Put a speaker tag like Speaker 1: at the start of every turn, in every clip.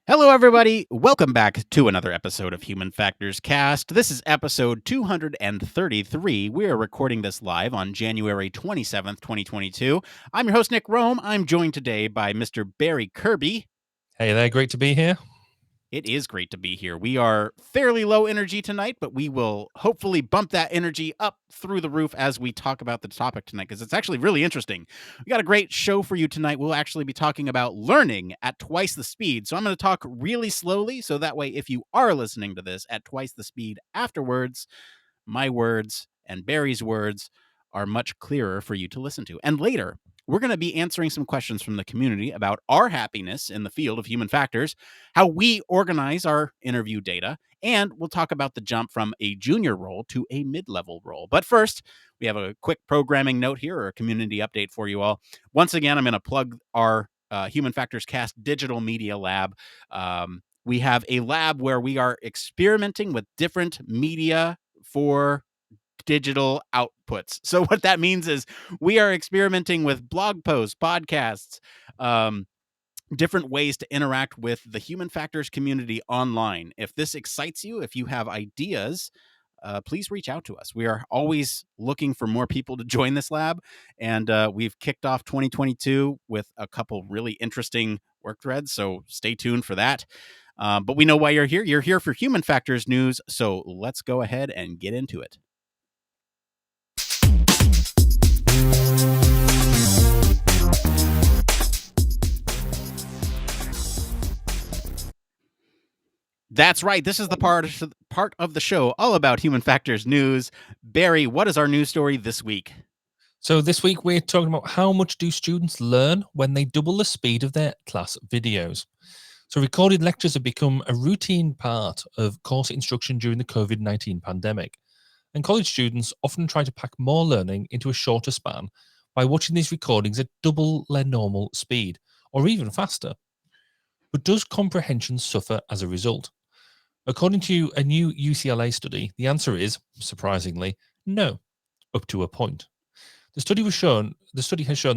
Speaker 1: Hello, everybody. Welcome back to another episode of Human Factors Cast. This is episode 233. We are recording this live on January 27th, 2022. I'm your host, Nick Roome. I'm joined today by Mr. Barry Kirby.
Speaker 2: Hey there, great to be here.
Speaker 1: It is great to be here. We are fairly low energy tonight, but we will hopefully bump that energy up through the roof as we talk about the topic tonight, because it's actually really interesting. We got a great show for you tonight. We'll actually be talking about learning at twice the speed. So I'm going to talk really slowly, so that way, if you are listening to this at twice the speed afterwards, my words and Barry's words are much clearer for you to listen to. And later, we're going to be answering some questions from the community about our happiness in the field of human factors, how we organize our interview data, and we'll talk about the jump from a junior role to a mid-level role. But first, we have a quick programming note here, or a community update for you all. Once again, I'm going to plug our Human Factors Cast Digital Media Lab. We have a lab where we are experimenting with different media for digital outputs. So what that means is we are experimenting with blog posts, podcasts, different ways to interact with the human factors community online. If this excites you, if you have ideas, please reach out to us. We are always looking for more people to join this lab, and we've kicked off 2022 with a couple really interesting work threads, so stay tuned for that. But we know why you're here. You're here for human factors news, so let's go ahead and get into it. That's right. This is the part of the show all about human factors news. Barry, what is our news story this week?
Speaker 2: So this week we're talking about how much do students learn when they double the speed of their class videos. So recorded lectures have become a routine part of course instruction during the COVID-19 pandemic. And college students often try to pack more learning into a shorter span by watching these recordings at double their normal speed, or even faster. But does comprehension suffer as a result? According to a new UCLA study, the answer is, surprisingly, no, up to a point. The study has shown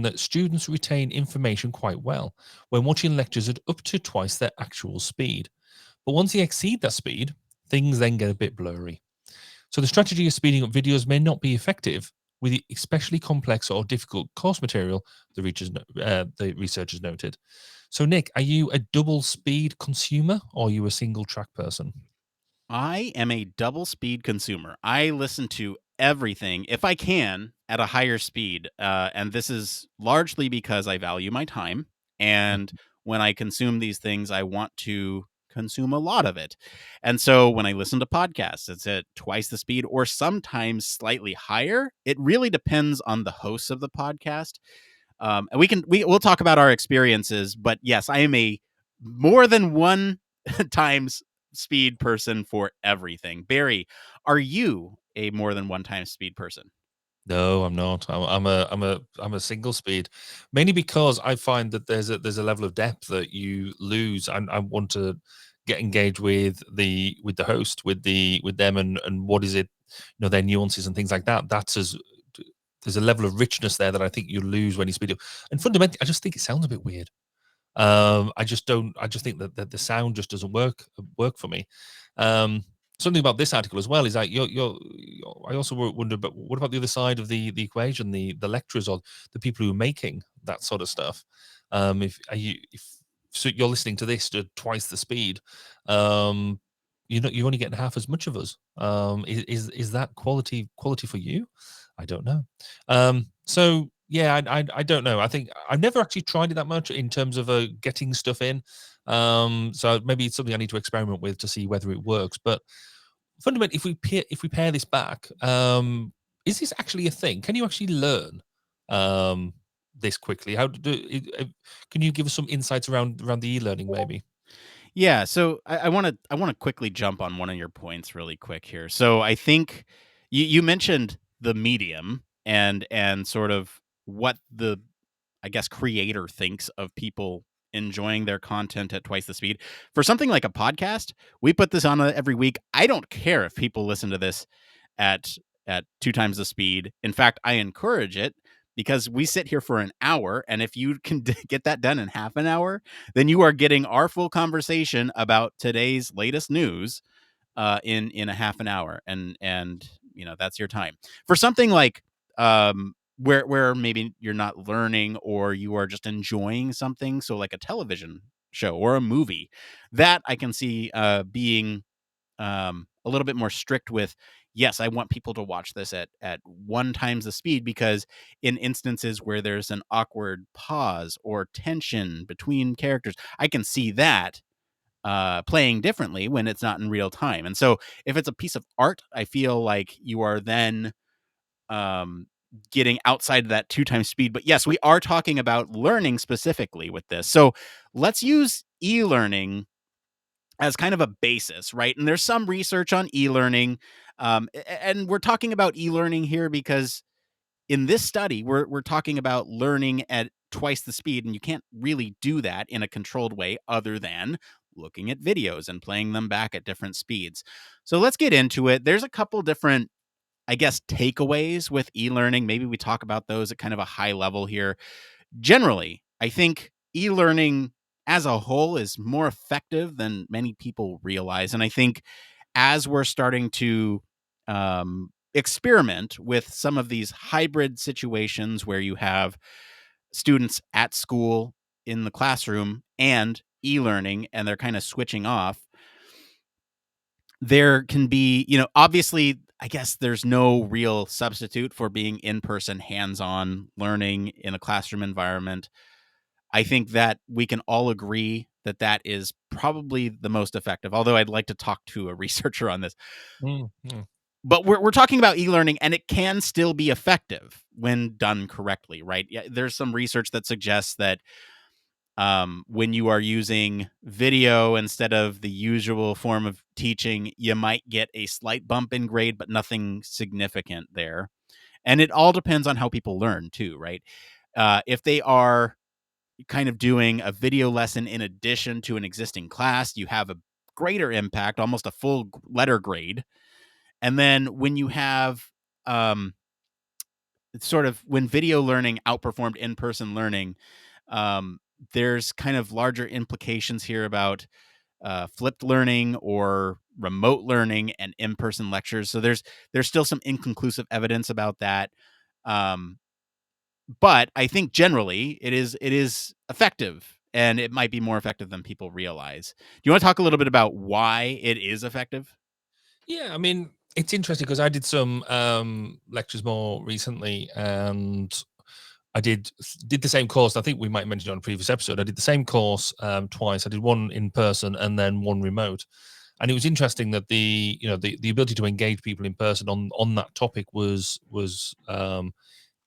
Speaker 2: that students retain information quite well when watching lectures at up to twice their actual speed. But once they exceed that speed, things then get a bit blurry. So the strategy of speeding up videos may not be effective with the especially complex or difficult course material, the researchers noted. So Nick, are you a double speed consumer or are you a single track person?
Speaker 1: I am a double speed consumer. I listen to everything, if I can, at a higher speed. And this is largely because I value my time. And when I consume these things, I want to consume a lot of it. And so when I listen to podcasts, it's at twice the speed or sometimes slightly higher. It really depends on the hosts of the podcast. And we'll talk about our experiences, but yes, I am a more than one times speed person for everything. Barry, are you a more than one time speed person?
Speaker 2: No, I'm not. I'm a single speed, mainly because I find that there's a level of depth that you lose. I want to get engaged with the host, with them, and what is it, their nuances and things like that. There's a level of richness there that I think you lose when you speed up. And fundamentally, I just think it sounds a bit weird. I just don't. I just think that the sound just doesn't work for me. Something about this article as well is that I also wonder, but what about the other side of the equation, the lecturers or the people who are making that sort of stuff? If so you're listening to this at twice the speed, you're only getting half as much of us. Is that quality for you? I don't know. So yeah, I don't know. I think I've never actually tried it that much in terms of getting stuff in. So maybe it's something I need to experiment with to see whether it works. But fundamentally, if we pair this back, is this actually a thing? Can you actually learn this quickly? Can you give us some insights around the e-learning maybe?
Speaker 1: Yeah, so I want to quickly jump on one of your points really quick here. So I think you mentioned the medium and sort of what the, I guess, creator thinks of people enjoying their content at twice the speed. For something like a podcast, we put this on every week. I don't care if people listen to this at two times the speed. In fact, I encourage it because we sit here for an hour, and if you can get that done in half an hour, then you are getting our full conversation about today's latest news in a half an hour, and that's your time for something like where maybe you're not learning or you are just enjoying something. So like a television show or a movie, that I can see being a little bit more strict with. Yes, I want people to watch this at 1 times the speed, because in instances where there's an awkward pause or tension between characters, I can see that playing differently when it's not in real time. And so if it's a piece of art, I feel like you are then um, getting outside of that 2 times speed. But yes, we are talking about learning specifically with this. So let's use e-learning as kind of a basis, right? And there's some research on e-learning. And we're talking about e-learning here because in this study, we're talking about learning at twice the speed, and you can't really do that in a controlled way other than looking at videos and playing them back at different speeds. So let's get into it. There's a couple different, I guess, takeaways with e-learning. Maybe we talk about those at kind of a high level here. Generally, I think e-learning as a whole is more effective than many people realize. And I think as we're starting to experiment with some of these hybrid situations where you have students at school in the classroom and e-learning, and they're kind of switching off, there can be, obviously, I guess there's no real substitute for being in person, hands on learning in a classroom environment. I think that we can all agree that that is probably the most effective, although I'd like to talk to a researcher on this.
Speaker 2: Mm, mm,
Speaker 1: But we're talking about e-learning, and it can still be effective when done correctly, right? Yeah, there's some research that suggests that when you are using video instead of the usual form of teaching, you might get a slight bump in grade, but nothing significant there. And it all depends on how people learn too, right? If they are kind of doing a video lesson in addition to an existing class, you have a greater impact, almost a full letter grade. And then when you have um, sort of when video learning outperformed in-person learning, um, there's kind of larger implications here about flipped learning or remote learning and in-person lectures. So there's still some inconclusive evidence about that. Um, but I think generally it is effective, and it might be more effective than people realize. Do you want to talk a little bit about why it is effective?
Speaker 2: yeah, I mean, it's interesting because I did some lectures more recently, and I did the same course. I think we might have mentioned on a previous episode. I did the same course twice. I did one in person and then one remote. And it was interesting that the ability to engage people in person on that topic was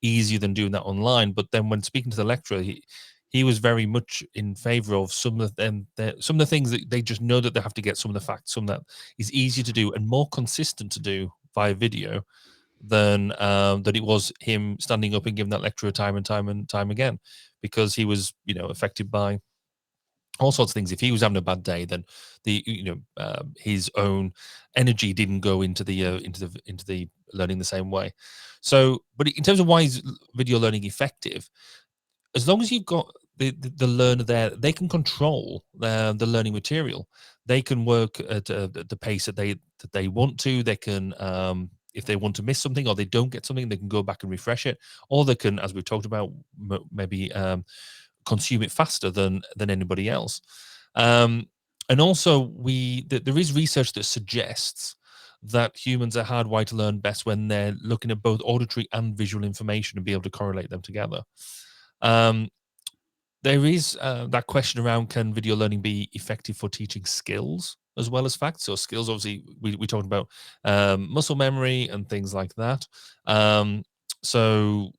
Speaker 2: easier than doing that online. But then when speaking to the lecturer, he was very much in favor of some of them. Some of the things that they just know that they have to get some of the facts, some that is easier to do and more consistent to do via video than it was him standing up and giving that lecture time and time and time again, because he was affected by all sorts of things. If he was having a bad day, then his own energy didn't go into the learning the same way. So, but in terms of why is video learning effective, as long as you've got the learner there, they can control the learning material. They can work at the pace that they want to. They can, if they want to miss something or they don't get something, they can go back and refresh it, or they can, as we've talked about, maybe consume it faster than anybody else. Um, and also, there is research that suggests that humans are hardwired to learn best when they're looking at both auditory and visual information and be able to correlate them together. Um, there is that question around, can video learning be effective for teaching skills as well as facts? So skills, obviously, we talked about muscle memory and things like that. Um, so,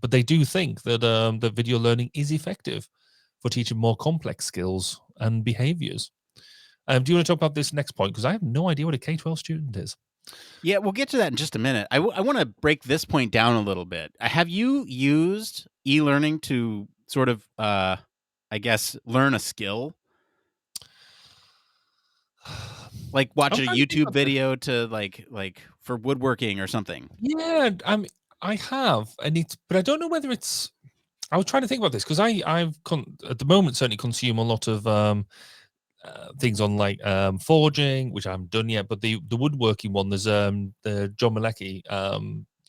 Speaker 2: but they do think that video learning is effective for teaching more complex skills and behaviors. Do you want to talk about this next point? Because I have no idea what a K-12 student is.
Speaker 1: Yeah, we'll get to that in just a minute. I want to break this point down a little bit. Have you used e-learning to sort of, I guess, learn a skill? Like watch
Speaker 2: I'm
Speaker 1: a
Speaker 2: trying to think
Speaker 1: YouTube
Speaker 2: of the.
Speaker 1: video to like for woodworking or something?
Speaker 2: Yeah, I have, but I don't know whether it's. I was trying to think about this because at the moment certainly consume a lot of things on like forging, which I haven't done yet, but the woodworking one, there's the John Malecki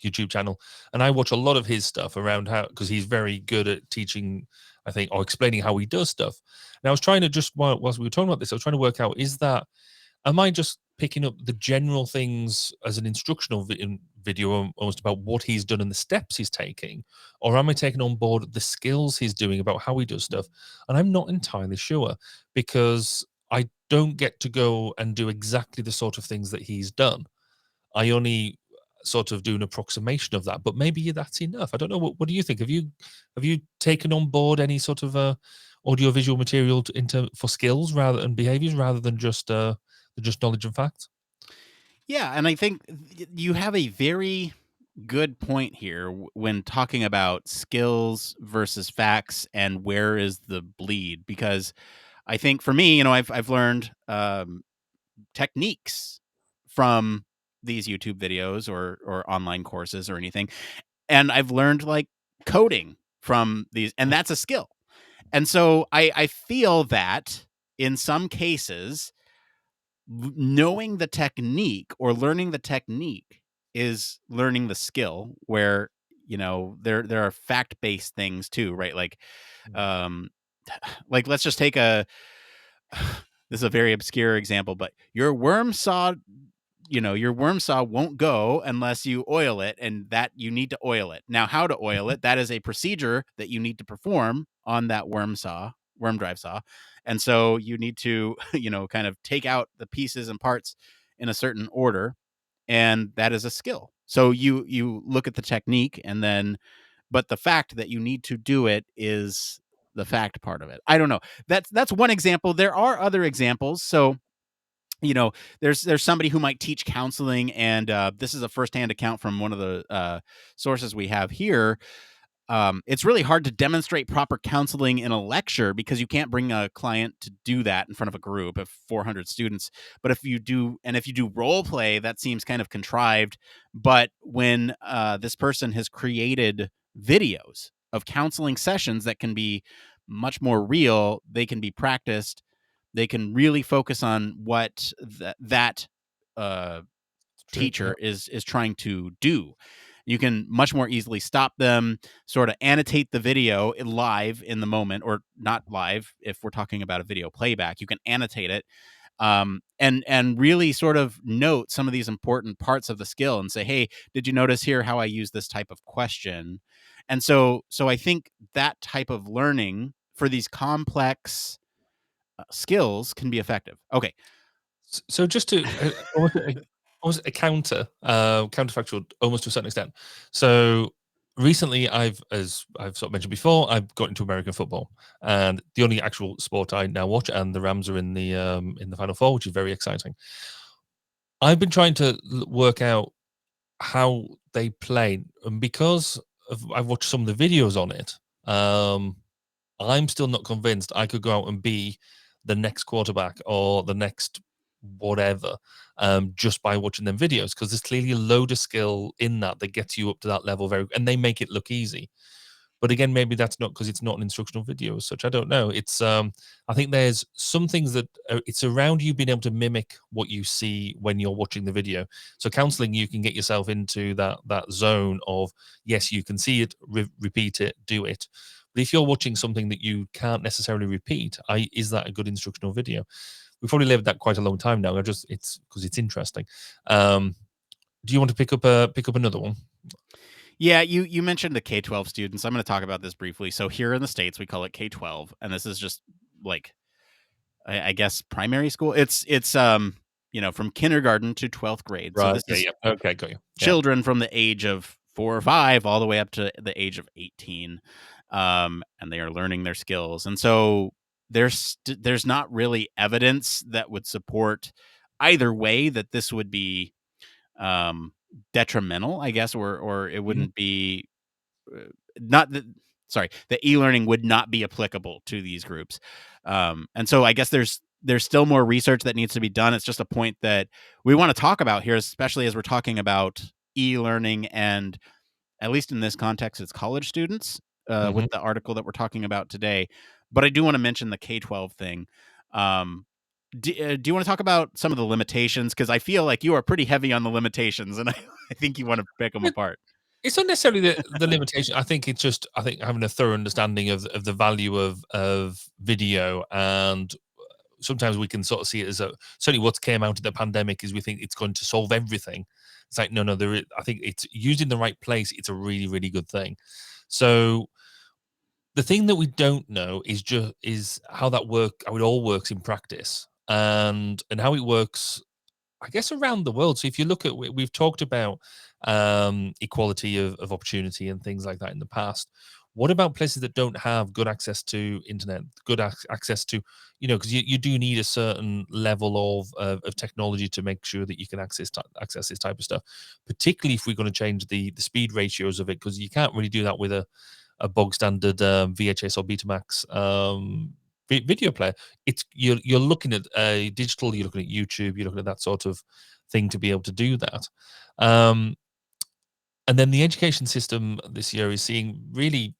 Speaker 2: YouTube channel, and I watch a lot of his stuff around how, because he's very good at teaching, I think, or explaining how he does stuff. And I was trying to just whilst we were talking about this, I was trying to work out, am I just picking up the general things as an instructional video almost about what he's done and the steps he's taking, or am I taking on board the skills he's doing about how he does stuff? And I'm not entirely sure, because I don't get to go and do exactly the sort of things that he's done. I only sort of do an approximation of that, but maybe that's enough. I don't know. What do you think? Have you taken on board any sort of audiovisual material for skills rather and behaviors rather than just knowledge and facts?
Speaker 1: Yeah, and I think you have a very good point here when talking about skills versus facts and where is the bleed, because I think for me, I've learned techniques from these YouTube videos or online courses or anything, and I've learned like coding from these, and that's a skill. And so I feel that in some cases, knowing the technique or learning the technique is learning the skill, where there are fact-based things too, right? Um like let's just take a this is a very obscure example, but your worm saw won't go unless you oil it, and that you need to oil it. Now, how to oil it, that is a procedure that you need to perform on that worm drive saw. And so you need to, kind of take out the pieces and parts in a certain order, and that is a skill. So you look at the technique, and then but the fact that you need to do it is the fact part of it. I don't know. That's one example. There are other examples. So there's somebody who might teach counseling, and this is a firsthand account from one of the sources we have here. It's really hard to demonstrate proper counseling in a lecture because you can't bring a client to do that in front of a group of 400 students. But if you do role play, that seems kind of contrived. But when this person has created videos of counseling sessions that can be much more real, they can be practiced, they can really focus on what that uh,
Speaker 2: True. Yeah.
Speaker 1: teacher is trying to do. You can much more easily stop them, sort of annotate the video live in the moment, or not live if we're talking about a video playback. You can annotate it, and really sort of note some of these important parts of the skill and say, hey, did you notice here how I use this type of question? And so I think that type of learning for these complex skills can be effective. Okay.
Speaker 2: So just to almost a counterfactual, almost to a certain extent. So recently, as I've sort of mentioned before, I've got into American football, and the only actual sport I now watch, and the Rams are in the Final Four, which is very exciting. I've been trying to work out how they play, and because I've watched some of the videos on it, I'm still not convinced I could go out and be the next quarterback or the next whatever, just by watching them videos, because there's clearly a load of skill in that gets you up to that level and they make it look easy. But again, maybe that's not because it's not an instructional video as such. I don't know. It's I think there's some things that it's around you being able to mimic what you see when you're watching the video. So counseling, you can get yourself into that zone of, yes, you can see it, repeat it, do it. But if you're watching something that you can't necessarily repeat, is that a good instructional video? We've probably lived that quite a long time now. It's because it's interesting. Do you want to pick up another one?
Speaker 1: Yeah, you mentioned the K-12 students. I'm going to talk about this briefly. So here in the States, we call it K-12, and this is just like, I guess, primary school. It's from kindergarten to 12th grade. So
Speaker 2: Right.
Speaker 1: this is
Speaker 2: Yeah. Okay. Got you. Yeah.
Speaker 1: children from the age of 4 or 5 all the way up to the age of 18, and they are learning their skills. And so there's not really evidence that would support either way that this would be detrimental, I guess, or it
Speaker 2: Mhm.
Speaker 1: wouldn't be not that sorry, the e-learning would not be applicable to these groups. And so I guess there's still more research that needs to be done. It's just a point that we want to talk about here, especially as we're talking about e-learning and at least in this context, it's college students
Speaker 2: Mhm.
Speaker 1: with the article that we're talking about today. But I do want to mention the K-12 thing. Um, do you want to talk about some of the limitations? Because I feel like you are pretty heavy on the limitations, and I think you want to pick them
Speaker 2: It
Speaker 1: apart.
Speaker 2: it's not necessarily the limitation. I think it's just I think having a thorough understanding of the value of video, and sometimes we can sort of see it as a certainly what came out of the pandemic is we think it's going to solve everything. It's like, no, I think it's used in the right place. It's a really, really good thing. So the thing that we don't know is how how it all works in practice, and how it works, I guess, around the world. So if you look at, we've talked about equality of opportunity and things like that in the past. What about places that don't have good access to internet, good access to, because you do need a certain level of technology to make sure that you can access this type of stuff, particularly if we're going to change the speed ratios of it, because you can't really do that with a bog standard VHS or Betamax video player. It's you're looking at a digital, you're looking at YouTube, you're looking at that sort of thing to be able to do that. Um, and then the education system this year is seeing really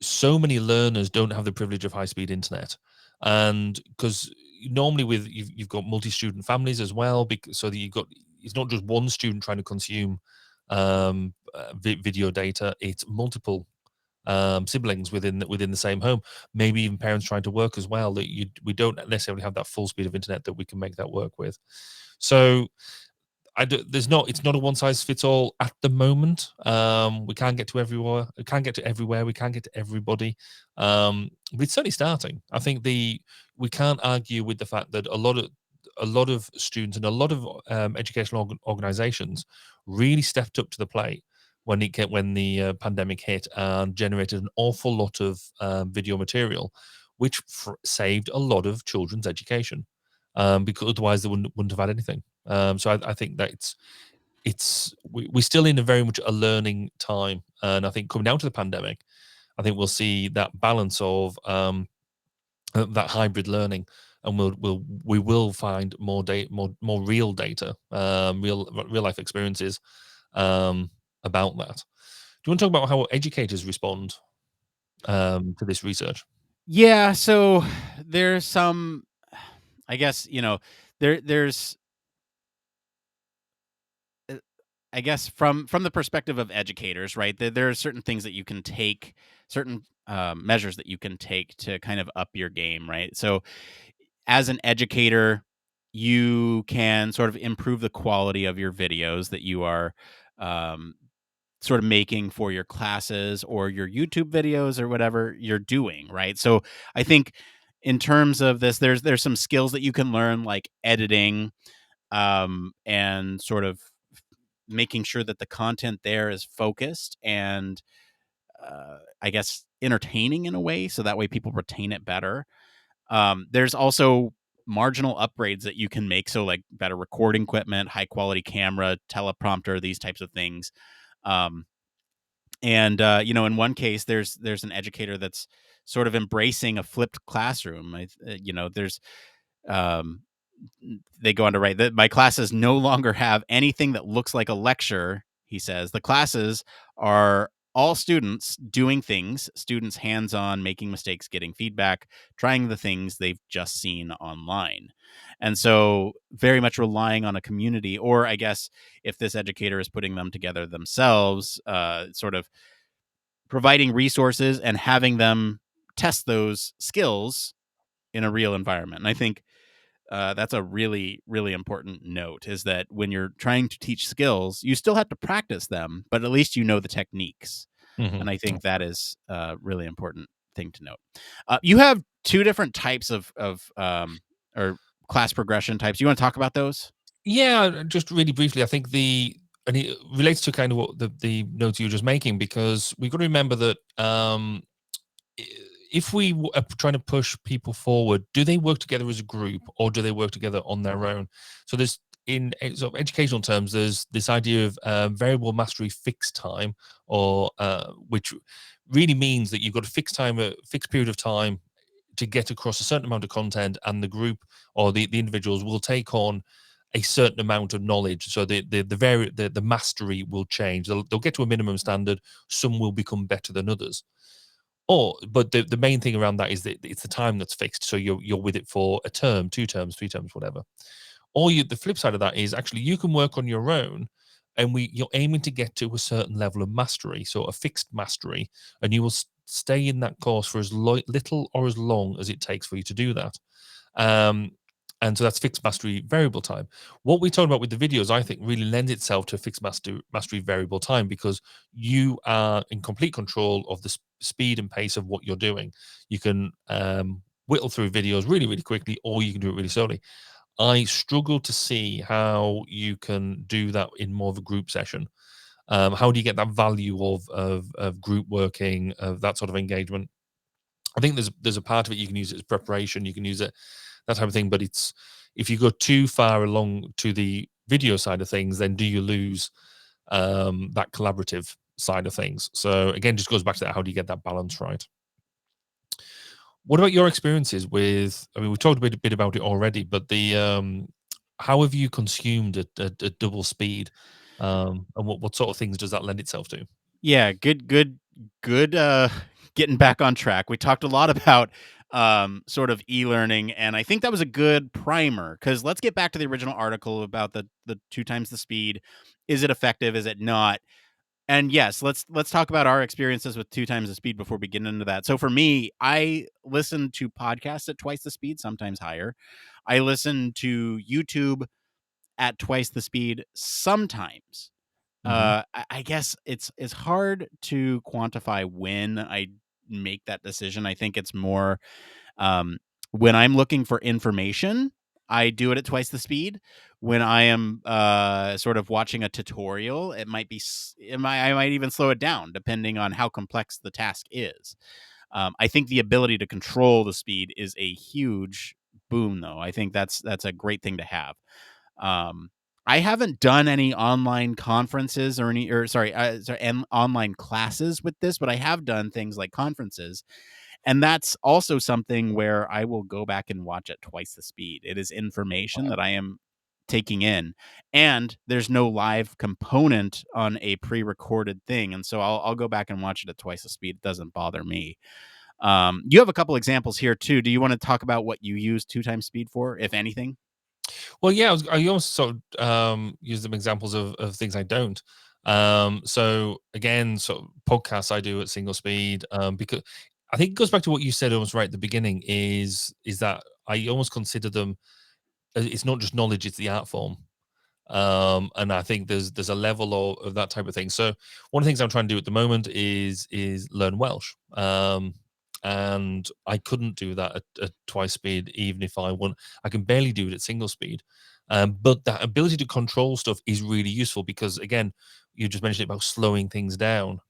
Speaker 2: so many learners don't have the privilege of high speed internet, and because normally with you've got multi-student families as well, because so that you've got, it's not just one student trying to consume video data, it's multiple siblings within the same home, maybe even parents trying to work as well. That we don't necessarily have that full speed of internet that we can make that work with. So it's not a one size fits all at the moment. We can't get to everywhere. We can't get to everywhere. We can't get to everybody. But it's certainly starting. I think we can't argue with the fact that a lot of students and a lot of educational organizations really stepped up to the plate when the pandemic hit and generated an awful lot of video material, which saved a lot of children's education, because otherwise they wouldn't have had anything. So I think that we're still in a very much a learning time, and I think coming down to the pandemic, I think we'll see that balance of that hybrid learning, and we will find more data, more real data, real life experiences about that. Do you want to talk about how educators respond to this research?
Speaker 1: Yeah, so there's some, I guess, there's uh, I guess from the perspective of educators, right? There are certain things that you can take, certain measures that you can take to kind of up your game, right? So as an educator, you can sort of improve the quality of your videos that you are um, sort of making for your classes or your YouTube videos or whatever you're doing, right? So I think in terms of this, there's some skills that you can learn, like editing, and sort of making sure that the content there is focused and I guess entertaining in a way, so that way people retain it better. There's also marginal upgrades that you can make, so like better recording equipment, high quality camera, teleprompter, these types of things. Um, and in one case, there's an educator that's sort of embracing a flipped classroom. There's um, they go on to write that my classes no longer have anything that looks like a lecture. He says the classes are all students doing things, students hands on, making mistakes, getting feedback, trying the things they've just seen online. And so, very much relying on a community, or I guess if this educator is putting them together themselves, sort of providing resources and having them test those skills in a real environment. And I think that's a really, really important note, is that when you're trying to teach skills, you still have to practice them, but at least you know the techniques.
Speaker 2: Hmm.
Speaker 1: And I think that is a really important thing to note. You have two different types or class progression types. You want to talk about those?
Speaker 2: Yeah, just really briefly, I think and it relates to kind of what the notes you were just making, because we've got to remember that if we are trying to push people forward, do they work together as a group or do they work together on their own? So there's, in sort of educational terms, there's this idea of variable mastery fixed time, or which really means that you've got a fixed period of time to get across a certain amount of content, and the group or the individuals will take on a certain amount of knowledge. So the mastery will change. They'll get to a minimum standard. Some will become better than others. But the main thing around that is that it's the time that's fixed. So you're with it for a term, 2 terms, 3 terms, whatever. The flip side of that is actually you can work on your own, and you're aiming to get to a certain level of mastery, so a fixed mastery, and you will stay in that course for as little or as long as it takes for you to do that. Um, and so that's fixed mastery variable time. What we talked about with the videos, I think, really lends itself to fixed mastery variable time, because you are in complete control of the speed and pace of what you're doing. You can whittle through videos really, really quickly, or you can do it really slowly. I struggle to see how you can do that in more of a group session. How do you get that value of group working, of that sort of engagement? I think there's a part of it you can use it as preparation, you can use it that type of thing. But it's, if you go too far along to the video side of things, then do you lose that collaborative side of things? So again, just goes back to that. How do you get that balance right? What about your experiences with? I mean, we talked a bit about it already, but how have you consumed at double speed, and what sort of things does that lend itself to?
Speaker 1: Yeah, good, getting back on track. We talked a lot about, sort of e-learning, and I think that was a good primer, because let's get back to the original article about the 2 times the speed. Is it effective? Is it not? And yes, let's talk about our experiences with 2 times the speed before we get into that. So for me, I listen to podcasts at twice the speed, sometimes higher. I listen to YouTube at twice the speed sometimes.
Speaker 2: Hmm.
Speaker 1: I guess it's hard to quantify when I make that decision. I think it's more, um, when I'm looking for information, I do it at twice the speed. When I am sort of watching a tutorial, it might be I might even slow it down depending on how complex the task is. I think the ability to control the speed is a huge boon, though. I think that's a great thing to have. Um, I haven't done any online conferences or online classes with this, but I have done things like conferences, and that's also something where I will go back and watch at twice the speed. It is information that I am taking in, and there's no live component on a pre-recorded thing, and so I'll go back and watch it at twice the speed. It doesn't bother me. You have a couple examples here too. Do you want to talk about what you use 2 times speed for, if anything?
Speaker 2: Well, yeah, I also sort of use them examples of things I don't. So again, sort of podcasts I do at single speed, because I think it goes back to what you said almost right at the beginning. Is that I almost consider them. It's not just knowledge; it's the art form. And I think there's a level of that type of thing. So one of the things I'm trying to do at the moment is learn Welsh. And I couldn't do that at twice speed, even if I want. I can barely do it at single speed. But that ability to control stuff is really useful, because again, you just mentioned about slowing things down.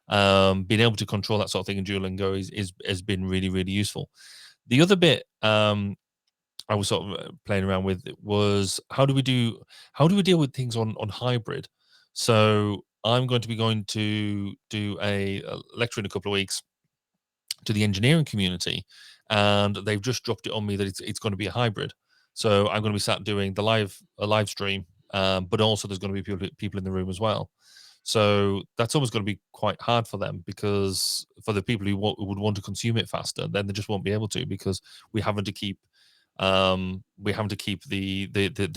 Speaker 2: Being able to control that sort of thing in Duolingo is has been really, really useful. The other bit I was sort of playing around with it was, how do we deal with things on hybrid? So I'm going to be going to do a lecture in a couple of weeks to the engineering community, and they've just dropped it on me that it's going to be a hybrid. So I'm going to be sat doing a live stream, but also there's going to be people in the room as well. So that's almost going to be quite hard for them, because for the people who would want to consume it faster, then they just won't be able to, because we having to keep the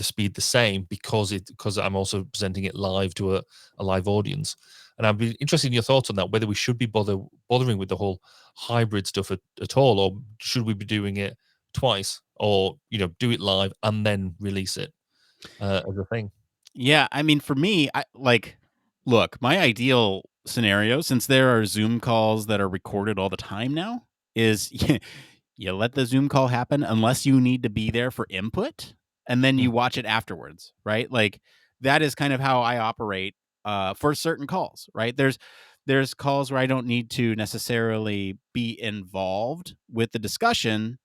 Speaker 2: speed the same, because I'm also presenting it live to a live audience. And I'd be interested in your thoughts on that, whether we should be bothering with the whole hybrid stuff at all, or should we be doing it twice, or do it live and then release it as a thing.
Speaker 1: Yeah, I mean, for me, look, my ideal scenario, since there are Zoom calls that are recorded all the time now, is you let the Zoom call happen unless you need to be there for input, and then
Speaker 2: Mm.
Speaker 1: you watch it afterwards, right? Like, that is kind of how I operate for certain calls, right? There's calls where I don't need to necessarily be involved with the discussion,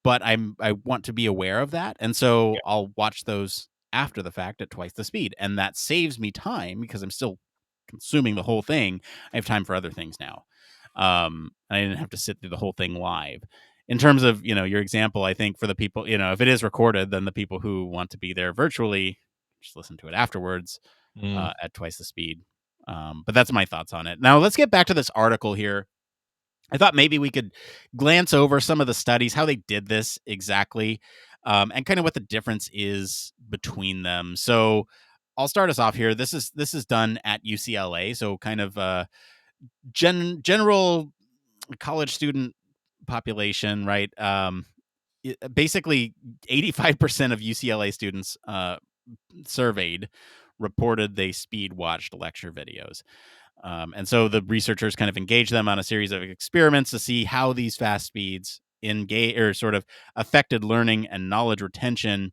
Speaker 1: but I want to be aware of that, and so
Speaker 2: Yeah.
Speaker 1: I'll watch those after the fact at twice the speed, and that saves me time because I'm still consuming the whole thing. I have time for other things now. I didn't have to sit through the whole thing live. in terms of, your example, I think for the people, if it is recorded, then the people who want to be there virtually just listen to it afterwards
Speaker 2: Mm.
Speaker 1: at twice the speed. But that's my thoughts on it. Now let's get back to this article here. I thought maybe we could glance over some of the studies, how they did this exactly, and kind of what the difference is between them. So I'll start us off here. This is done at UCLA, so kind of general college student population, right? Basically, 85% of UCLA students surveyed reported they speed watched lecture videos. And so the researchers kind of engaged them on a series of experiments to see how these fast speeds engage or sort of affected learning and knowledge retention.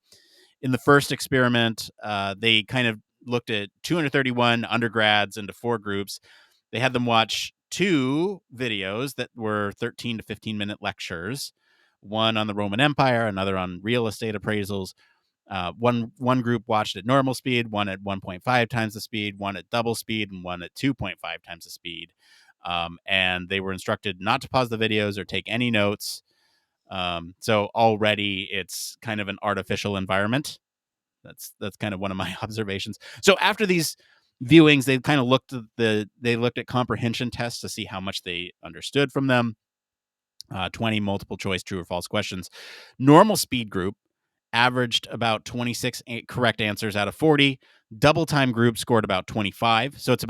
Speaker 1: In the first experiment, they kind of looked at 231 undergrads into 4 groups. They had them watch 2 videos that were 13 to 15-minute lectures, one on the Roman Empire, another on real estate appraisals. One group watched at normal speed, one at 1.5 times the speed, one at double speed, and one at 2.5 times the speed. And they were instructed not to pause the videos or take any notes. So already it's kind of an artificial environment. That's kind of one of my observations. So after these viewings, they kind of looked at comprehension tests to see how much they understood from them. 20 multiple choice true or false questions. Normal speed group averaged about 26 correct answers out of 40. Double time group scored about 25. So it's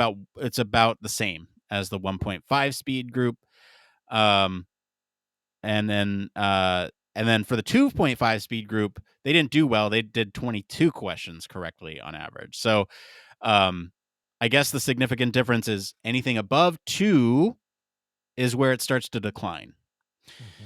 Speaker 1: about the same as the 1.5 speed group. And then for the 2.5 speed group, they didn't do well. They did 22 questions correctly on average. So I guess the significant difference is anything above 2 is where it starts to decline.
Speaker 2: Mm-hmm.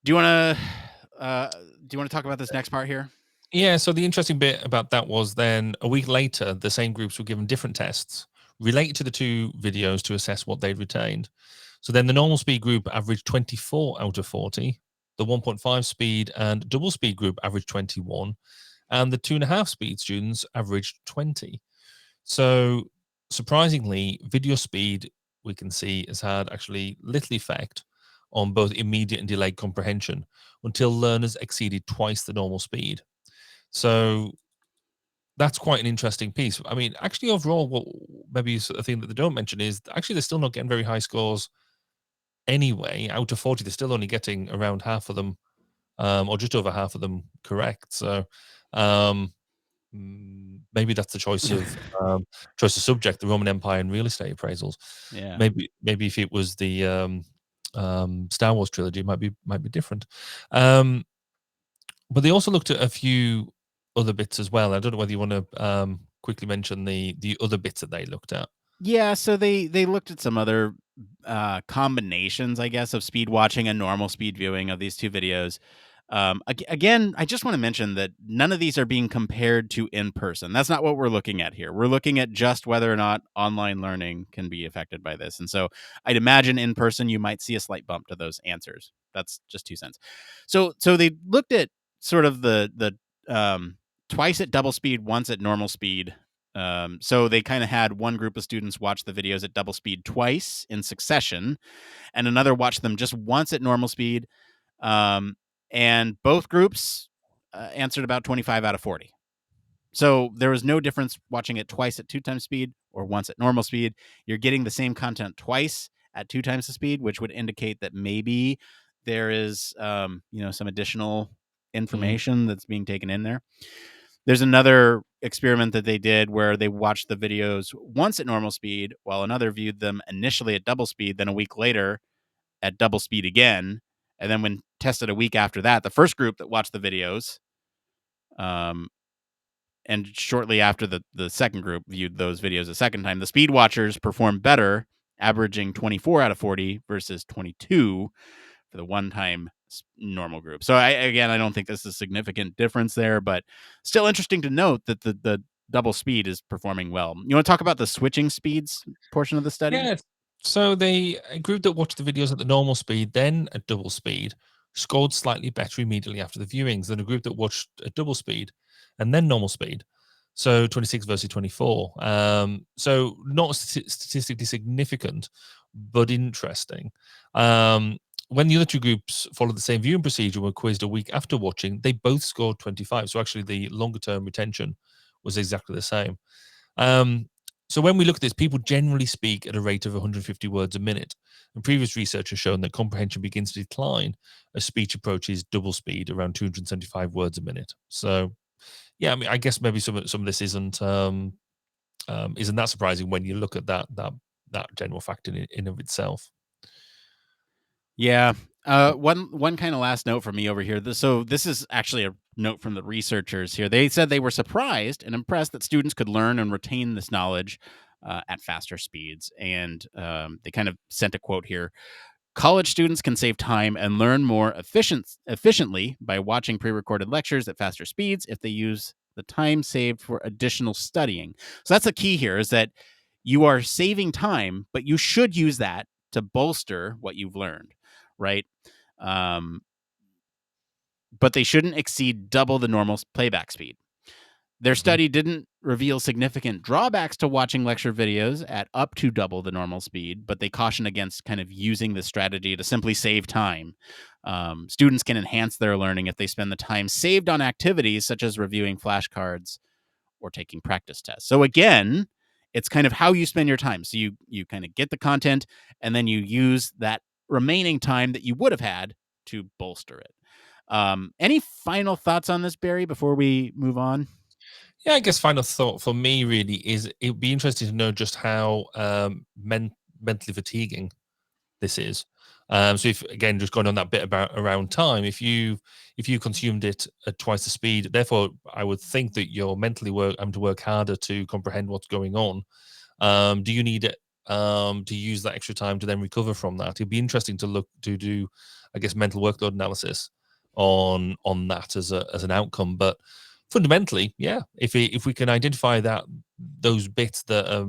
Speaker 1: Do you want to talk about this next part here?
Speaker 2: Yeah, so the interesting bit about that was then a week later, the same groups were given different tests related to the 2 videos to assess what they'd retained. So then the normal speed group averaged 24 out of 40, the 1.5 speed and double speed group averaged 21, and the 2.5 speed students averaged 20. So surprisingly, video speed, we can see, has had actually little effect on both immediate and delayed comprehension until learners exceeded twice the normal speed. So that's quite an interesting piece. I mean, actually, overall, what maybe is a thing that they don't mention is actually they're still not getting very high scores anyway. Out of 40, they're still only getting around half of them, or just over half of them correct. So maybe that's the choice of subject, the Roman Empire and real estate appraisals.
Speaker 1: Yeah.
Speaker 2: Maybe if it was the Star Wars trilogy, it might be different. But they also looked at a few other bits as well. I don't know whether you want to quickly mention the other bits that they looked at.
Speaker 1: Yeah, so they looked at some other combinations, I guess, of speed watching and normal speed viewing of these 2 videos. Again, I just want to mention that none of these are being compared to in person. That's not what we're looking at here. We're looking at just whether or not online learning can be affected by this. And so I'd imagine in person you might see a slight bump to those answers. That's just 2 cents. So they looked at sort of the twice at double speed, once at normal speed. So they kind of had one group of students watch the videos at double speed twice in succession, and another watch them just once at normal speed. And both groups answered about 25 out of 40. So there was no difference watching it twice at 2 times speed or once at normal speed. You're getting the same content twice at 2 times the speed, which would indicate that maybe there is, some additional information that's being taken in there. There's another experiment that they did where they watched the videos once at normal speed while another viewed them initially at double speed, then a week later at double speed again. And then when tested a week after that, the first group that watched the videos, and shortly after the second group viewed those videos a second time, the speed watchers performed better, averaging 24 out of 40 versus 22 for the one-time normal group. So I don't think this is a significant difference there, but still interesting to note that the double speed is performing well. You want to talk about the switching speeds portion of the study?
Speaker 2: Yeah. So a group that watched the videos at the normal speed, then at double speed, scored slightly better immediately after the viewings than a group that watched at double speed and then normal speed. So 26 versus 24. So not statistically significant, but interesting. when the other two groups followed the same viewing procedure and were quizzed a week after watching, they both scored 25. So actually, the longer term retention was exactly the same. So when we look at this, people generally speak at a rate of 150 words a minute. And previous research has shown that comprehension begins to decline as speech approaches double speed, around 275 words a minute. So, yeah, I mean, I guess maybe some of this isn't that surprising when you look at that general fact in of itself.
Speaker 1: Yeah. One kind of last note from me over here. So this is actually a note from the researchers here. They said they were surprised and impressed that students could learn and retain this knowledge at faster speeds. And they kind of sent a quote here. College students can save time and learn more efficiently by watching pre-recorded lectures at faster speeds if they use the time saved for additional studying. So that's the key here, is that you are saving time, but you should use that to bolster what you've learned, right? Um, but they shouldn't exceed double the normal playback speed. Their study didn't reveal significant drawbacks to watching lecture videos at up to double the normal speed, but they caution against kind of using this strategy to simply save time. Students can enhance their learning if they spend the time saved on activities such as reviewing flashcards or taking practice tests. So again, it's kind of how you spend your time. So you kind of get the content and then you use that remaining time that you would have had to bolster it. Any final thoughts on this, Barry, before we move on?
Speaker 2: Yeah, I guess final thought for me really is it would be interesting to know just how mentally fatiguing this is. So if again, just going on that bit about around time, if you consumed it at twice the speed, therefore I would think that you're mentally having to work harder to comprehend what's going on. Do you need it to use that extra time to then recover from that? It'd be interesting to do, I guess, mental workload analysis on that as an outcome. But fundamentally, yeah, if we can identify those bits that are